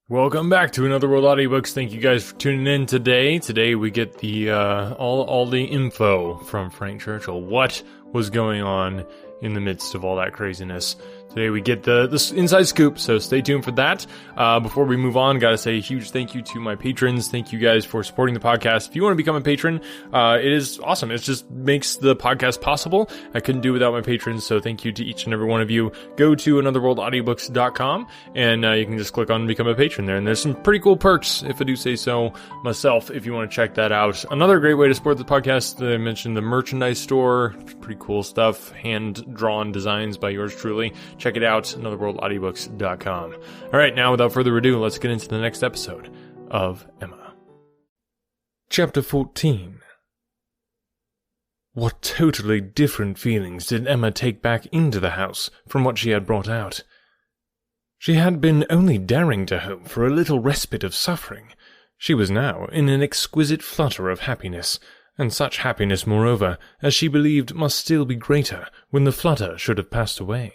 Welcome back to Another World Audiobooks. Thank you guys for tuning in today. Today we get the all the info from Frank Churchill. What was going on in the midst of all that craziness? Today we get the inside scoop, so stay tuned for that. Before we move on, gotta say a huge thank you to my patrons. Thank you guys for supporting the podcast. If you want to become a patron, it is awesome. It just makes the podcast possible. I couldn't do it without my patrons, so thank you to each and every one of you. Go to anotherworldaudiobooks.com, and you can just click on Become a Patron there. And there's some pretty cool perks, if I do say so myself, if you want to check that out. Another great way to support the podcast, I mentioned the merchandise store. Pretty cool stuff. Hand-drawn designs by yours truly. Check it out, anotherworldaudiobooks.com. All right, now without further ado, let's get into the next episode of Emma. Chapter 14. What totally different feelings did Emma take back into the house from what she had brought out? She had been only daring to hope for a little respite of suffering. She was now in an exquisite flutter of happiness, and such happiness, moreover, as she believed must still be greater when the flutter should have passed away.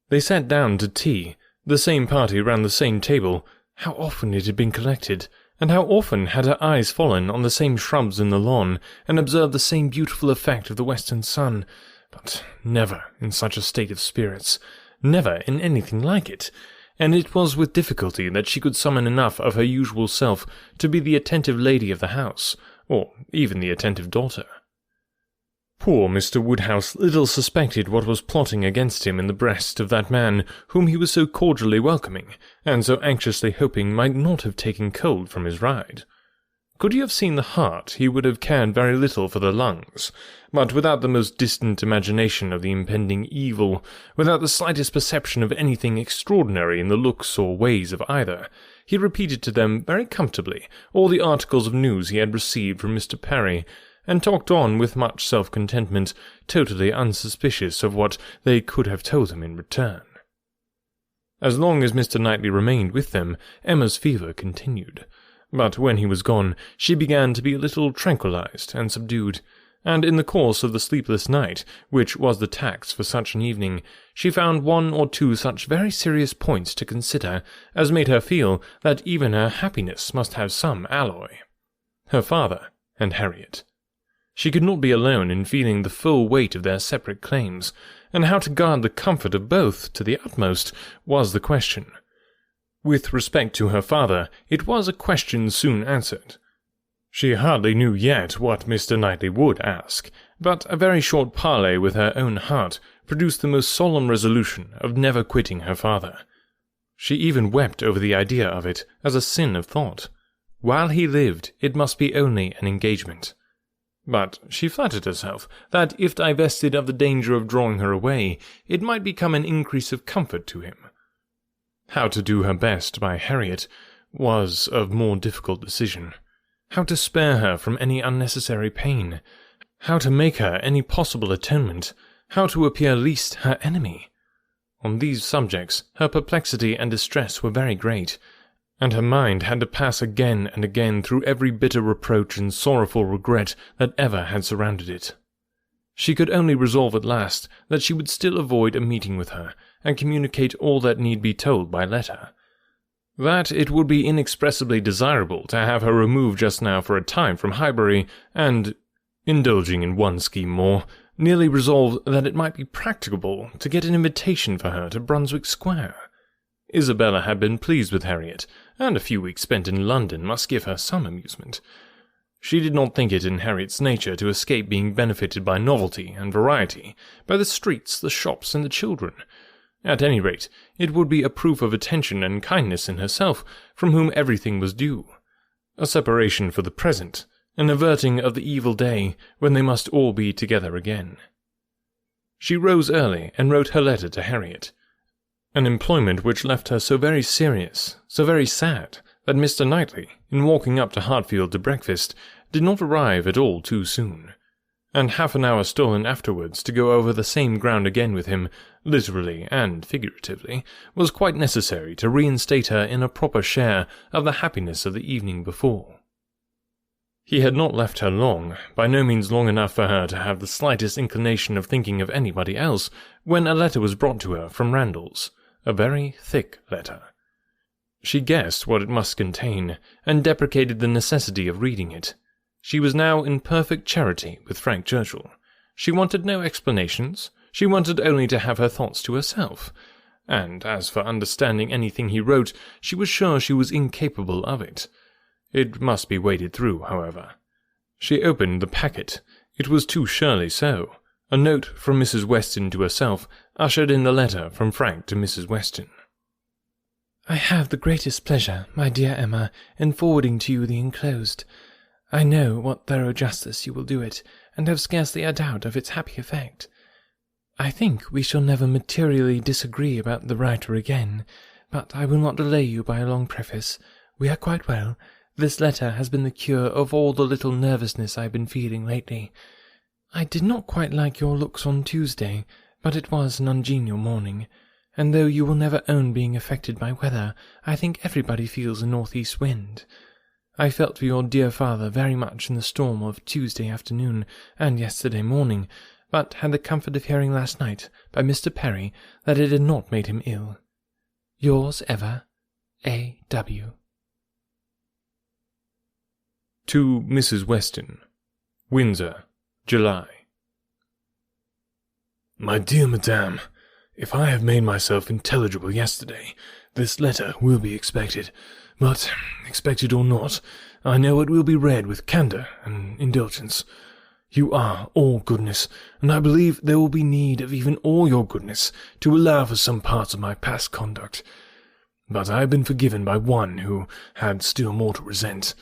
They sat down to tea, the same party round the same table. How often it had been collected, and how often had her eyes fallen on the same shrubs in the lawn, and observed the same beautiful effect of the western sun, but never in such a state of spirits, never in anything like it, and it was with difficulty that she could summon enough of her usual self to be the attentive lady of the house, or even the attentive daughter. Poor Mr. Woodhouse little suspected what was plotting against him in the breast of that man whom he was so cordially welcoming, and so anxiously hoping might not have taken cold from his ride. Could he have seen the heart, he would have cared very little for the lungs, but without the most distant imagination of the impending evil, without the slightest perception of anything extraordinary in the looks or ways of either, he repeated to them very comfortably all the articles of news he had received from Mr. Perry, and talked on with much self-contentment, totally unsuspicious of what they could have told him in return. As long as Mr. Knightley remained with them, Emma's fever continued, but when he was gone, she began to be a little tranquillized and subdued, and in the course of the sleepless night, which was the tax for such an evening, she found one or two such very serious points to consider as made her feel that even her happiness must have some alloy. Her father and Harriet. She could not be alone in feeling the full weight of their separate claims, and how to guard the comfort of both to the utmost was the question. With respect to her father, it was a question soon answered. She hardly knew yet what Mr. Knightley would ask, but a very short parley with her own heart produced the most solemn resolution of never quitting her father. She even wept over the idea of it as a sin of thought. While he lived, it must be only an engagement. But she flattered herself that if divested of the danger of drawing her away, it might become an increase of comfort to him. How to do her best by Harriet was of more difficult decision. How to spare her from any unnecessary pain, how to make her any possible atonement, how to appear least her enemy. On these subjects her perplexity and distress were very great, and her mind had to pass again and again through every bitter reproach and sorrowful regret that ever had surrounded it. She could only resolve at last that she would still avoid a meeting with her, and communicate all that need be told by letter. That it would be inexpressibly desirable to have her removed just now for a time from Highbury, and, indulging in one scheme more, nearly resolved that it might be practicable to get an invitation for her to Brunswick Square. Isabella had been pleased with Harriet, and a few weeks spent in London must give her some amusement. She did not think it in Harriet's nature to escape being benefited by novelty and variety, by the streets, the shops, and the children. At any rate, it would be a proof of attention and kindness in herself, from whom everything was due. A separation for the present, an averting of the evil day when they must all be together again. She rose early and wrote her letter to Harriet, an employment which left her so very serious, so very sad, that Mr. Knightley, in walking up to Hartfield to breakfast, did not arrive at all too soon, and half an hour stolen afterwards to go over the same ground again with him, literally and figuratively, was quite necessary to reinstate her in a proper share of the happiness of the evening before. He had not left her long, by no means long enough for her to have the slightest inclination of thinking of anybody else, when a letter was brought to her from Randalls, a very thick letter. She guessed what it must contain, and deprecated the necessity of reading it. She was now in perfect charity with Frank Churchill. She wanted no explanations. She wanted only to have her thoughts to herself. And as for understanding anything he wrote, she was sure she was incapable of it. It must be waded through, however. She opened the packet. It was too surely so. A note from Mrs. Weston to herself ushered in the letter from Frank to Mrs. Weston. I have the greatest pleasure, my dear Emma, in forwarding to you the enclosed. I know what thorough justice you will do it, and have scarcely a doubt of its happy effect. I think we shall never materially disagree about the writer again, but I will not delay you by a long preface. We are quite well. This letter has been the cure of all the little nervousness I have been feeling lately. I did not quite like your looks on Tuesday, but it was an ungenial morning, and though you will never own being affected by weather, I think everybody feels a north-east wind. I felt for your dear father very much in the storm of Tuesday afternoon and yesterday morning, but had the comfort of hearing last night by Mr. Perry that it had not made him ill. Yours ever, A.W. To Mrs. Weston, Windsor, July. My dear Madame, if I have made myself intelligible yesterday, this letter will be expected, but, expected or not, I know it will be read with candour and indulgence. You are all goodness, and I believe there will be need of even all your goodness to allow for some parts of my past conduct. But I have been forgiven by one who had still more to resent.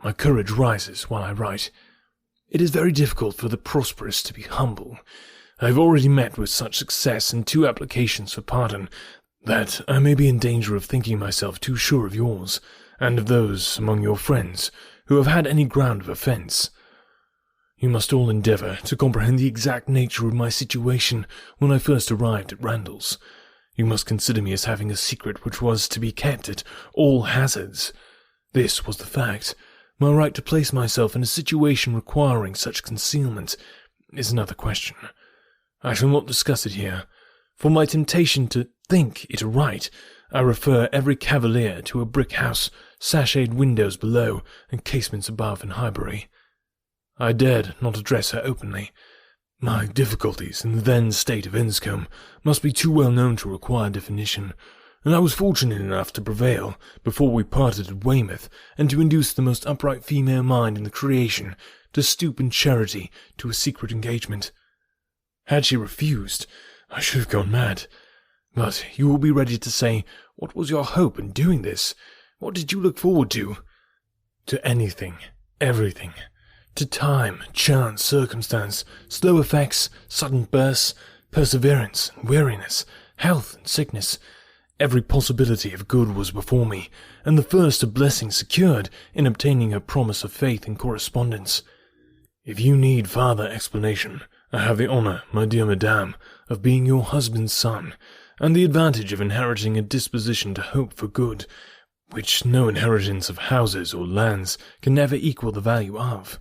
My courage rises while I write. It is very difficult for the prosperous to be humble. I have already met with such success in 2 applications for pardon, that I may be in danger of thinking myself too sure of yours, and of those among your friends who have had any ground of offence. You must all endeavour to comprehend the exact nature of my situation when I first arrived at Randalls. You must consider me as having a secret which was to be kept at all hazards. This was the fact. My right to place myself in a situation requiring such concealment is another question. I shall not discuss it here. For my temptation to think it right, I refer every cavalier to a brick house, sashayed windows below, and casements above in Highbury. I dared not address her openly. My difficulties in the then state of Enscombe must be too well known to require definition, and I was fortunate enough to prevail, before we parted at Weymouth, and to induce the most upright female mind in the creation to stoop in charity to a secret engagement. Had she refused, I should have gone mad. But you will be ready to say, what was your hope in doing this? What did you look forward to? To anything, everything. To time, chance, circumstance, slow effects, sudden bursts, perseverance, weariness, health and sickness. Every possibility of good was before me, and the first of blessings secured in obtaining her promise of faith and correspondence. If you need farther explanation, I have the honour, my dear madame, of being your husband's son, and the advantage of inheriting a disposition to hope for good, which no inheritance of houses or lands can ever equal the value of.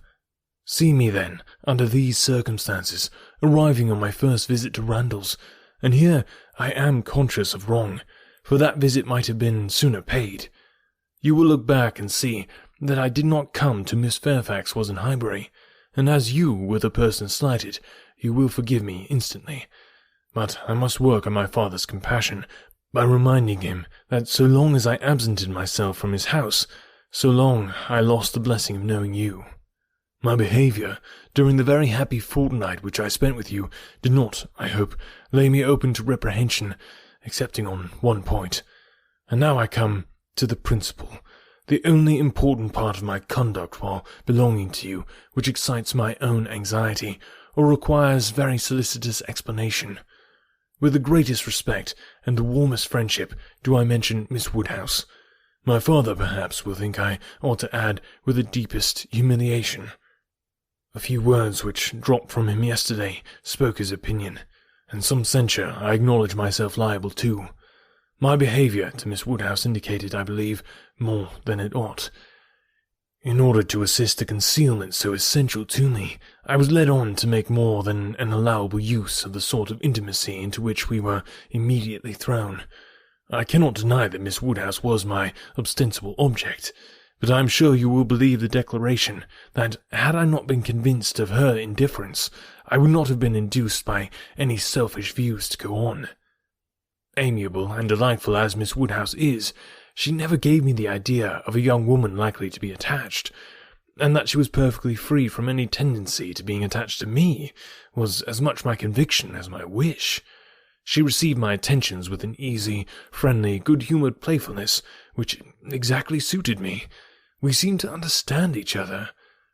See me, then, under these circumstances, arriving on my first visit to Randalls, and here I am conscious of wrong, for that visit might have been sooner paid. You will look back and see that I did not come to Miss Fairfax was in Highbury, and as you were the person slighted, you will forgive me instantly. But I must work on my father's compassion by reminding him that so long as I absented myself from his house, so long I lost the blessing of knowing you. My behaviour during the very happy fortnight which I spent with you did not, I hope, lay me open to reprehension, excepting on one point. And now I come to the principal, the only important part of my conduct while belonging to you, which excites my own anxiety, or requires very solicitous explanation. With the greatest respect and the warmest friendship do I mention Miss Woodhouse. My father, perhaps, will think I ought to add with the deepest humiliation. A few words which dropped from him yesterday spoke his opinion, and some censure I acknowledge myself liable to. My behaviour to Miss Woodhouse indicated, I believe, more than it ought. In order to assist a concealment so essential to me, I was led on to make more than an allowable use of the sort of intimacy into which we were immediately thrown. I cannot deny that Miss Woodhouse was my ostensible object, but I am sure you will believe the declaration that, had I not been convinced of her indifference, I would not have been induced by any selfish views to go on. Amiable and delightful as Miss Woodhouse is, she never gave me the idea of a young woman likely to be attached, and that she was perfectly free from any tendency to being attached to me was as much my conviction as my wish. She received my attentions with an easy, friendly, good-humoured playfulness which exactly suited me. We seemed to understand each other.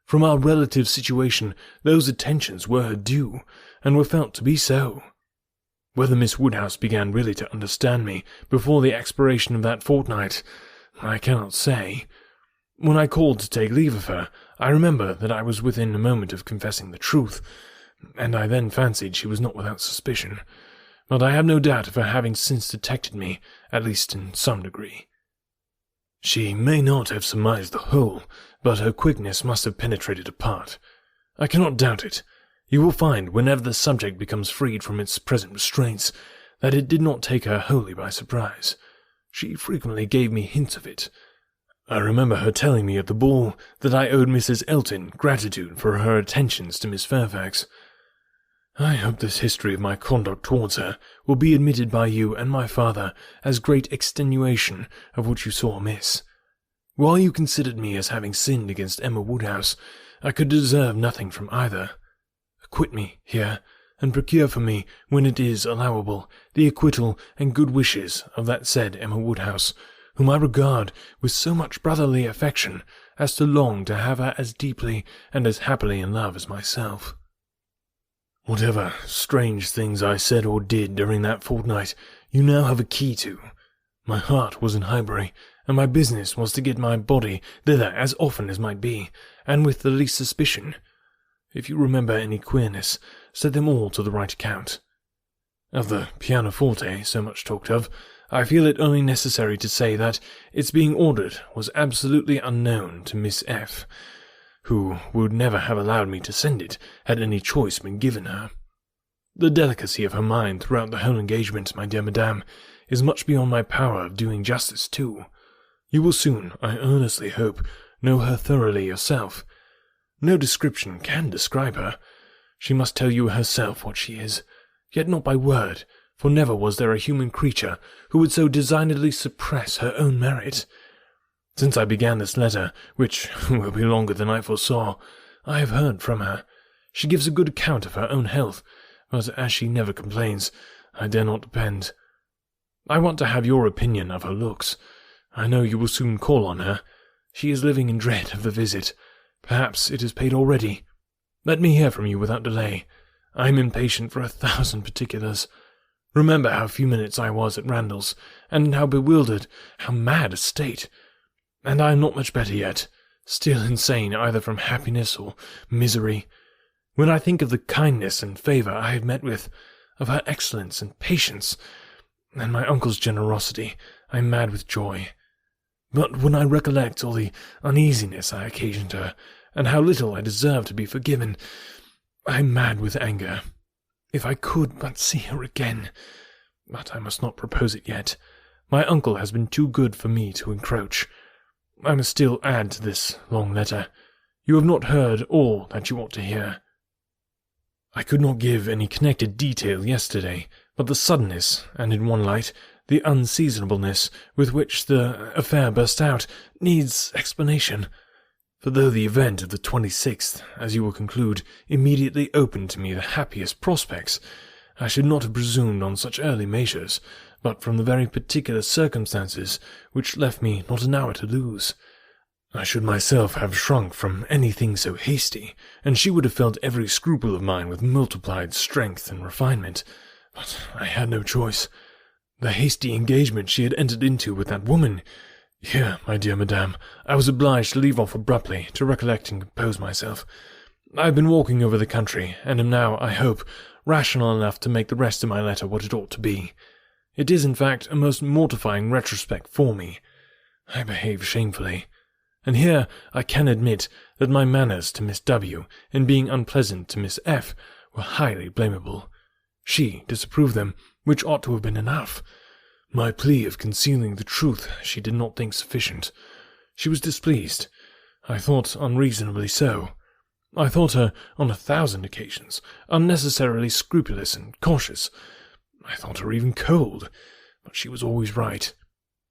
From our relative situation, those attentions were her due, and were felt to be so. Whether Miss Woodhouse began really to understand me before the expiration of that fortnight, I cannot say. When I called to take leave of her, I remember that I was within a moment of confessing the truth, and I then fancied she was not without suspicion. But I have no doubt of her having since detected me, at least in some degree. She may not have surmised the whole, but her quickness must have penetrated a part. I cannot doubt it. You will find, whenever the subject becomes freed from its present restraints, that it did not take her wholly by surprise. She frequently gave me hints of it. I remember her telling me at the ball that I owed Mrs. Elton gratitude for her attentions to Miss Fairfax. I hope this history of my conduct towards her will be admitted by you and my father as great extenuation of what you saw amiss. While you considered me as having sinned against Emma Woodhouse, I could deserve nothing from either. Acquit me here, and procure for me, when it is allowable, the acquittal and good wishes of that said Emma Woodhouse, whom I regard with so much brotherly affection as to long to have her as deeply and as happily in love as myself. Whatever strange things I said or did during that fortnight, you now have a key to. My heart was in Highbury, and my business was to get my body thither as often as might be, and with the least suspicion. If you remember any queerness, set them all to the right account. Of the pianoforte, so much talked of, I feel it only necessary to say that its being ordered was absolutely unknown to Miss F., who would never have allowed me to send it had any choice been given her. The delicacy of her mind throughout the whole engagement, my dear madame, is much beyond my power of doing justice to. You will soon, I earnestly hope, know her thoroughly yourself. No description can describe her. She must tell you herself what she is, yet not by word, for never was there a human creature who would so designedly suppress her own merit. Since I began this letter, which will be longer than I foresaw, I have heard from her. She gives a good account of her own health, but as she never complains, I dare not depend. I want to have your opinion of her looks. I know you will soon call on her. She is living in dread of the visit. Perhaps it is paid already. Let me hear from you without delay. I am impatient for 1,000 particulars. Remember how few minutes I was at Randall's, and in how bewildered, how mad a state. And I am not much better yet, still insane either from happiness or misery. When I think of the kindness and favour I have met with, of her excellence and patience, and my uncle's generosity, I am mad with joy. But when I recollect all the uneasiness I occasioned her, and how little I deserve to be forgiven, I am mad with anger. If I could but see her again! But I must not propose it yet. My uncle has been too good for me to encroach. I must still add to this long letter. You have not heard all that you ought to hear. I could not give any connected detail yesterday, but the suddenness, and in one light, the unseasonableness with which the affair burst out, needs explanation. For though the event of the 26th, as you will conclude, immediately opened to me the happiest prospects, I should not have presumed on such early measures, but from the very particular circumstances which left me not an hour to lose. I should myself have shrunk from anything so hasty, and she would have felt every scruple of mine with multiplied strength and refinement. But I had no choice. The hasty engagement she had entered into with that woman— Here, my dear madame, I was obliged to leave off abruptly to recollect and compose myself. I have been walking over the country, and am now, I hope, rational enough to make the rest of my letter what it ought to be. It is, in fact, a most mortifying retrospect for me. I behaved shamefully. And here I can admit that my manners to Miss W., in being unpleasant to Miss F., were highly blamable. She disapproved them, which ought to have been enough. My plea of concealing the truth she did not think sufficient. She was displeased. I thought unreasonably so. I thought her, on 1,000 occasions, unnecessarily scrupulous and cautious. I thought her even cold, but she was always right.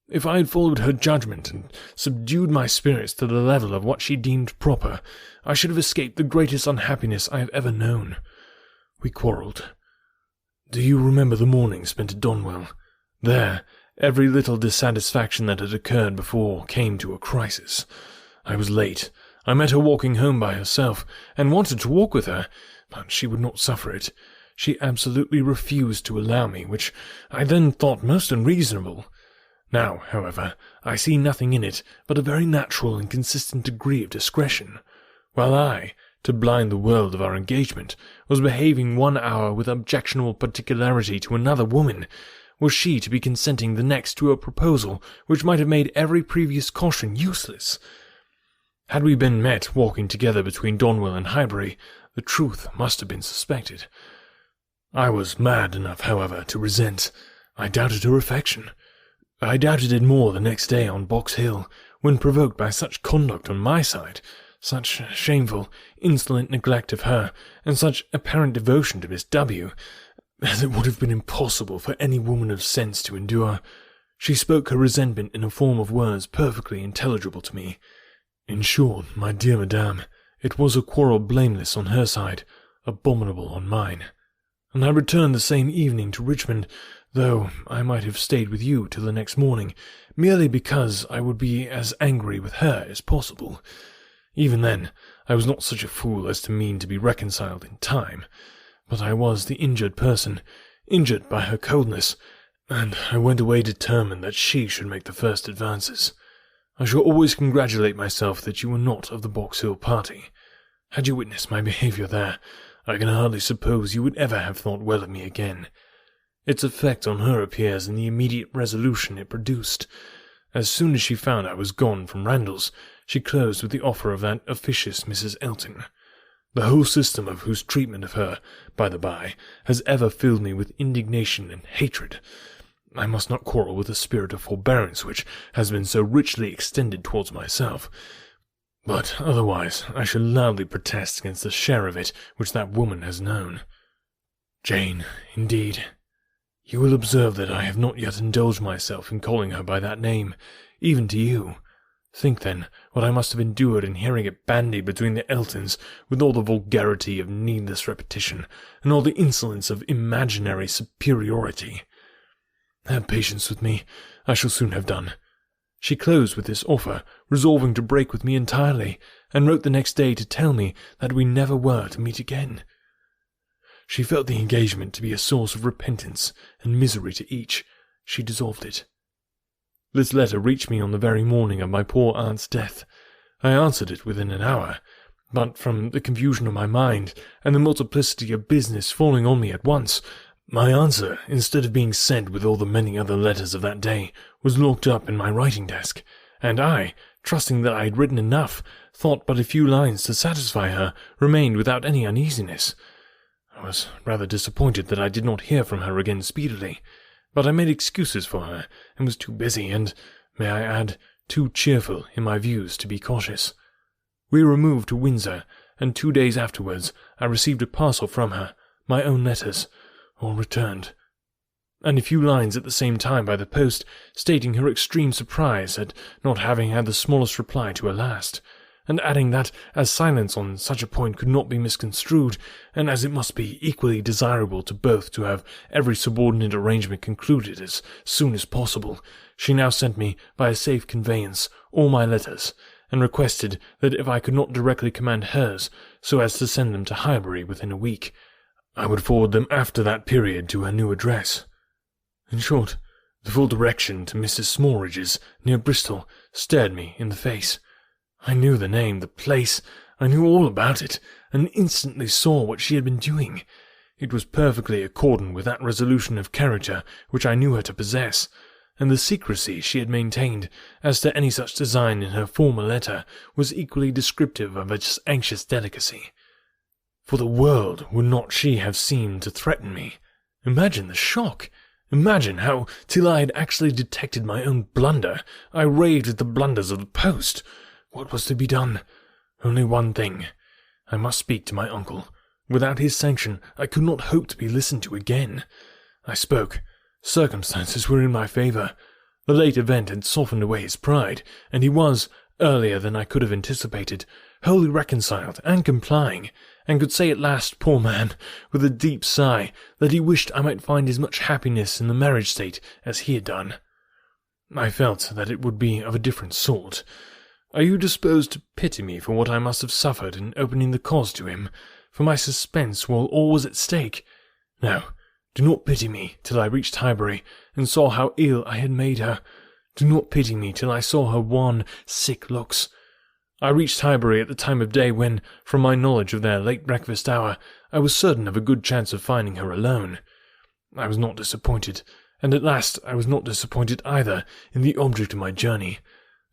If I had followed her judgment and subdued my spirits to the level of what she deemed proper, I should have escaped the greatest unhappiness I have ever known. We quarrelled. Do you remember the morning spent at Donwell? There, every little dissatisfaction that had occurred before came to a crisis. I was late. I met her walking home by herself, and wanted to walk with her, but she would not suffer it. She absolutely refused to allow me, which I then thought most unreasonable. Now, however, I see nothing in it but a very natural and consistent degree of discretion. While I, to blind the world of our engagement, was behaving 1 hour with objectionable particularity to another woman, was she to be consenting the next to a proposal which might have made every previous caution useless? Had we been met walking together between Donwell and Highbury, the truth must have been suspected. I was mad enough, however, to resent. I doubted her affection. I doubted it more the next day on Box Hill, when provoked by such conduct on my side, such shameful, insolent neglect of her, and such apparent devotion to Miss W., as it would have been impossible for any woman of sense to endure. She spoke her resentment in a form of words perfectly intelligible to me. In short, my dear madame, it was a quarrel blameless on her side, abominable on mine. And I returned the same evening to Richmond, though I might have stayed with you till the next morning, merely because I would be as angry with her as possible. Even then, I was not such a fool as to mean to be reconciled in time, but I was the injured person, injured by her coldness, and I went away determined that she should make the first advances. I shall always congratulate myself that you were not of the Box Hill party. Had you witnessed my behaviour there, I can hardly suppose you would ever have thought well of me again. Its effect on her appears in the immediate resolution it produced. As soon as she found I was gone from Randalls, she closed with the offer of that officious Mrs. Elton, the whole system of whose treatment of her, by the by, has ever filled me with indignation and hatred. I must not quarrel with the spirit of forbearance which has been so richly extended towards myself, but otherwise I shall loudly protest against the share of it which that woman has known. Jane, indeed. You will observe that I have not yet indulged myself in calling her by that name, even to you. Think, then, what I must have endured in hearing it bandied between the Eltons, with all the vulgarity of needless repetition, and all the insolence of imaginary superiority. Have patience with me. I shall soon have done. She closed with this offer, resolving to break with me entirely, and wrote the next day to tell me that we never were to meet again. She felt the engagement to be a source of repentance and misery to each. She dissolved it. This letter reached me on the very morning of my poor aunt's death. I answered it within an hour, but from the confusion of my mind, and the multiplicity of business falling on me at once, my answer, instead of being sent with all the many other letters of that day, was locked up in my writing-desk, and I, trusting that I had written enough, thought but a few lines to satisfy her, remained without any uneasiness. I was rather disappointed that I did not hear from her again speedily, but I made excuses for her, and was too busy and, may I add, too cheerful in my views to be cautious. We removed to Windsor, and 2 days afterwards I received a parcel from her, my own letters, all returned, and a few lines at the same time by the post, stating her extreme surprise at not having had the smallest reply to her last, and adding that, as silence on such a point could not be misconstrued, and as it must be equally desirable to both to have every subordinate arrangement concluded as soon as possible, she now sent me, by a safe conveyance, all my letters, and requested that if I could not directly command hers, so as to send them to Highbury within a week, I would forward them after that period to her new address. In short, the full direction to Mrs. Smallridge's, near Bristol, stared me in the face. I knew the name, the place, I knew all about it, and instantly saw what she had been doing. It was perfectly accordant with that resolution of character which I knew her to possess, and the secrecy she had maintained as to any such design in her former letter was equally descriptive of its anxious delicacy. For the world would not she have seemed to threaten me. Imagine the shock, Imagine how, till I had actually detected my own blunder, I raved at the blunders of the post. What was to be done? Only one thing. I must speak to my uncle. Without his sanction, I could not hope to be listened to again. I spoke. Circumstances were in my favour. The late event had softened away his pride, and he was, earlier than I could have anticipated, wholly reconciled and complying, and could say at last, poor man, with a deep sigh, that he wished I might find as much happiness in the marriage state as he had done. I felt that it would be of a different sort. Are you disposed to pity me for what I must have suffered in opening the cause to him, for my suspense while all was at stake? No, do not pity me till I reached Highbury, and saw how ill I had made her. Do not pity me till I saw her wan, sick looks. I reached Highbury at the time of day when, from my knowledge of their late breakfast hour, I was certain of a good chance of finding her alone. I was not disappointed, and at last I was not disappointed either in the object of my journey.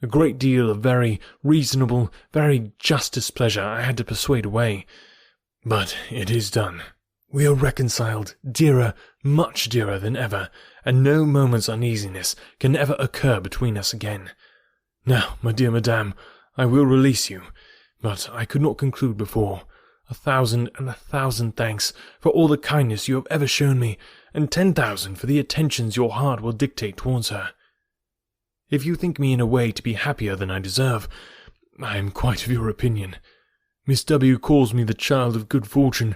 A great deal of very reasonable, very just displeasure I had to persuade away. But it is done. We are reconciled, dearer, much dearer than ever, and no moment's uneasiness can ever occur between us again. Now, my dear madame, I will release you, but I could not conclude before. 1,000 and 1,000 thanks for all the kindness you have ever shown me, and 10,000 for the attentions your heart will dictate towards her. If you think me in a way to be happier than I deserve, I am quite of your opinion. Miss W. calls me the child of good fortune.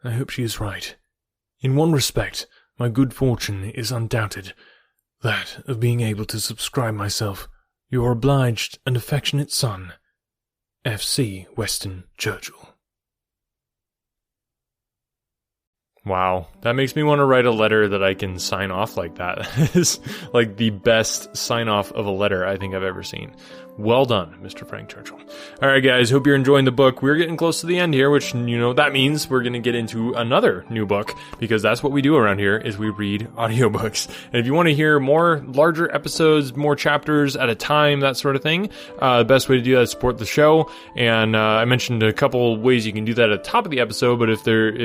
I hope she is right. In one respect, my good fortune is undoubted, that of being able to subscribe myself your obliged and affectionate son, F.C. Weston Churchill. Wow, that makes me want to write a letter that I can sign off like that. It's like the best sign off of a letter I think I've ever seen. Well done, Mr. Frank Churchill. All right, guys, hope you're enjoying the book. We're getting close to the end here, which, that means we're going to get into another new book, because that's what we do around here, is we read audiobooks. And if you want to hear more larger episodes, more chapters at a time, that sort of thing, the best way to do that is support the show. And I mentioned a couple ways you can do that at the top of the episode, but if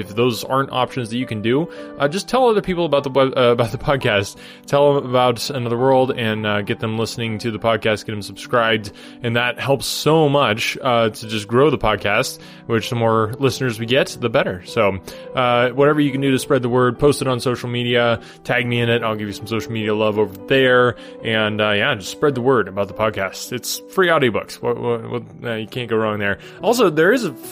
those aren't options that you can do, just tell other people about the podcast. Tell them about Another World, and get them listening to the podcast, get them subscribed. And that helps so much to just grow the podcast, which the more listeners we get, the better. So whatever you can do to spread the word, post it on social media, tag me in it. I'll give you some social media love over there. And just spread the word about the podcast. It's free audiobooks. You can't go wrong there. Also,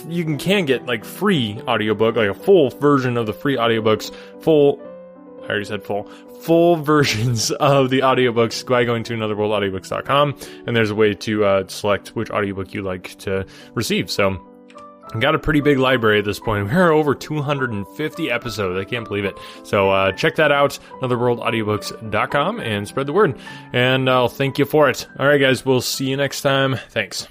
you can get like free audiobook, like a full version of the free audiobooks, I already said full versions of the audiobooks by going to anotherworldaudiobooks.com, and there's a way to select which audiobook you like to receive. So I've got a pretty big library at this point. We're over 250 episodes. I can't believe it. So check that out, anotherworldaudiobooks.com, and spread the word. And I'll thank you for it. All right, guys, we'll see you next time. Thanks.